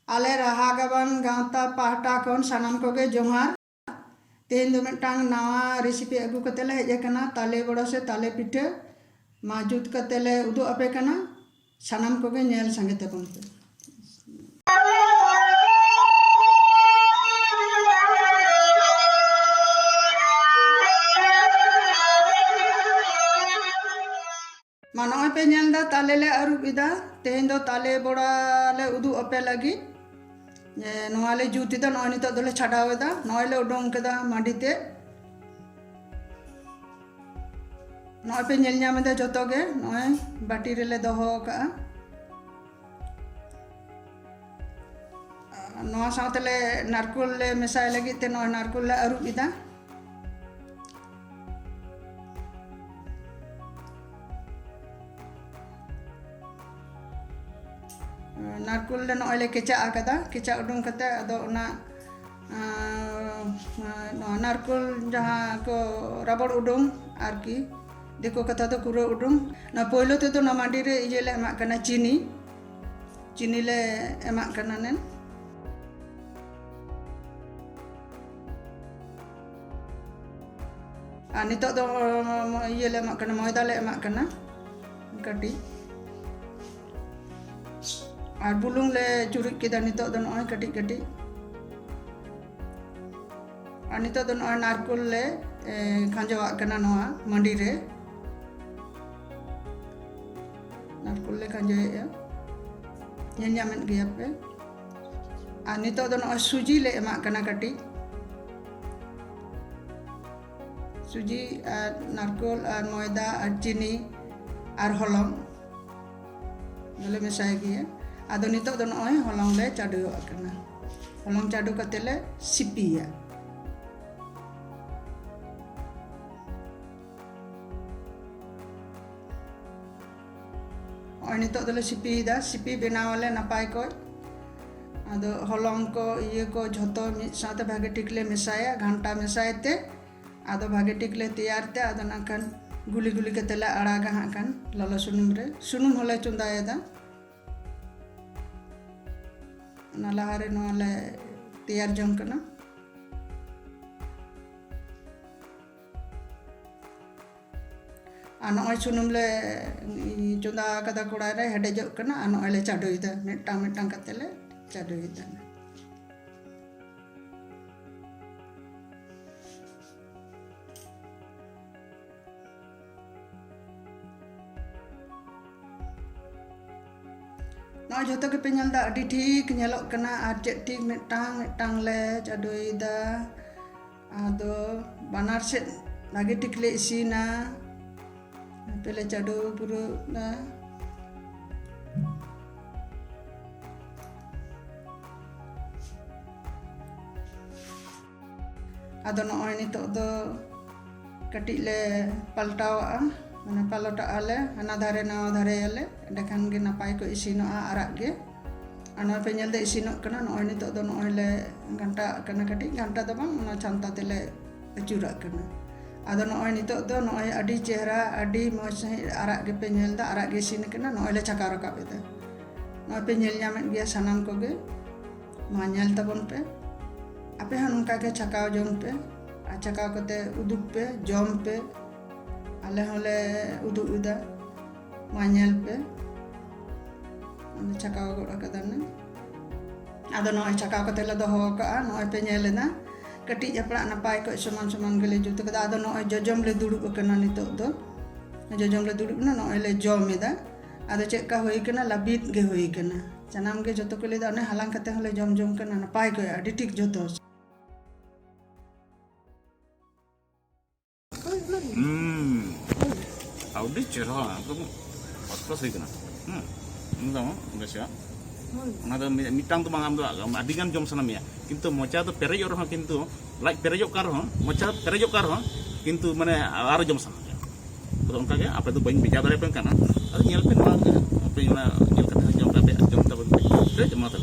आले राहा गाबान गांवता पाहटा खन सानाम कोगे जोहार तेन दो मिटांग नावा रेसिपी अगू कते ले हेज कना ताले बड़ा से ताले पिठे मा जुत कते ले उदु अपे कना सानाम कोगे नेल संगे तबन पे मानो पे नेल दा ताले ले अरुब इदा तेन दो ताले बड़ा ले उदु अपे लगी नोले जुती दा नोय नितो दोले छाडावेदा नोले उडोंग केदा मांडीते नोय पे नेल ᱧᱟᱢᱮᱫᱟ ᱡᱚᱛᱚᱜᱮ नोय बाटी रेले दोहो का नोआ साथले नारकुल ले मेसाय लगी ते नोय नारकुल ले अरुब इदा नारकुल ले नोय ले केचा आकदा केचा उडुंग कते अदो ना नारकुल जहाँ को रबड़ उडुंग आरकी देखो कथा तो कुरो उडुंग ना पोइलो ते तो ना मांडी रे इजे ले एमा कना चीनी ले एमा कना नेन नितो दो इये ले एमा कना मोयदा ले एमा कना कटी और बुलुंग ले चुरुक केदा नितो दो नोय कटी कटी और नितो दो नोय नारकुल ले खांजवा कना नोआ मंडी रे नारकुल ले खांजवे या ᱧᱟᱢᱮᱫ ᱜᱮᱭᱟ ᱯᱮ और नितो दो नोय सूजी ले एमा कना कटी सूजी और नारकुल और मोयदा और चीनी और हलंग ले मेसाय गया आदो नितो दो नोय हलंग ले चाडू कना हलंग चाडू कते ले सिपिया और नितो दले सिपीदा सिपी बनावले नपाय को आदो हलंग को इये को झोतो मिद साथे भागे टिकले मेसाया घंटा मेसायते आदो भागे टिकले तैयार ते आदो नाकन गुली गुली कतेले आड़ागा हाकन ललो सुनुम रे सुनुम होले चुंदायदा ना लहारे नोले तैयार जंग कना नोय सुनुम ले चुंदा कदा कुड़ा रे हेडेजो कना नोय ले चाडोइदा मिटांग मिटांग कते ले चाडोइदा नोय जोतो के पे नेलदा अडी ठीक नेलोक कना आर चे ठीक मिटांग मिटांग ले चाडोइदा आदो बानार से भागे ठीक ले इसीना पहले चाडो पुरो ना आदो नोय नितो दो कटी ले पलटावा माने पलटा आले हना धारे नावा धारे आले देखन गे नापाय को इसिनो आराग गे अना पे नेल दे इसिनो कना नोय नितो दो नोय ले घंटा कना कटी घंटा दो बांग ना छांता तेले अचुरा कना आदो नोय नितो दो नोय अडी चेहरा अडी मौज आराग गे पे नेल दा आराग गे सिन कना नोय ले चका रकाब एदा नोय पे नेल ᱧᱟᱢᱮᱫ ᱜᱮᱭᱟ सानाम कोगे मा नेल तबन पे आपे हन उनका के चकाव जम पे आ चकाव कते उदुक पे जम पे आले होले उदुक उदा मा नेल पे चकाव गोड़ा कदन आदो नोय चकाव कते ले दोहो का नोय पे नेलेदा कटी अपना नपाय को समान समान गले जुत कदा आदो नोय जजम ले दुड़ुब कना नितो दो जजम ले दुड़ुब ना नोय ले जमेदा आदो चेका होई कना लाबित गे होई कना चनाम गे जतो को लेदा ने हलांग कते होले जम जम कना नपाय को अडी ठीक जतो आउडी चेहरा तो अत्रो सही कना इंदम गसिया ona do mitang tu bang am do adigan jom sana mia kintu mocha do perejo ro kintu like perejo kar ho mocha perejo kar ho kintu mane aro jom sana to onka ge apa tu bain bija dare pen kana ado nyel pen ma pe na nyel kata jom ta jom ta pe jom ta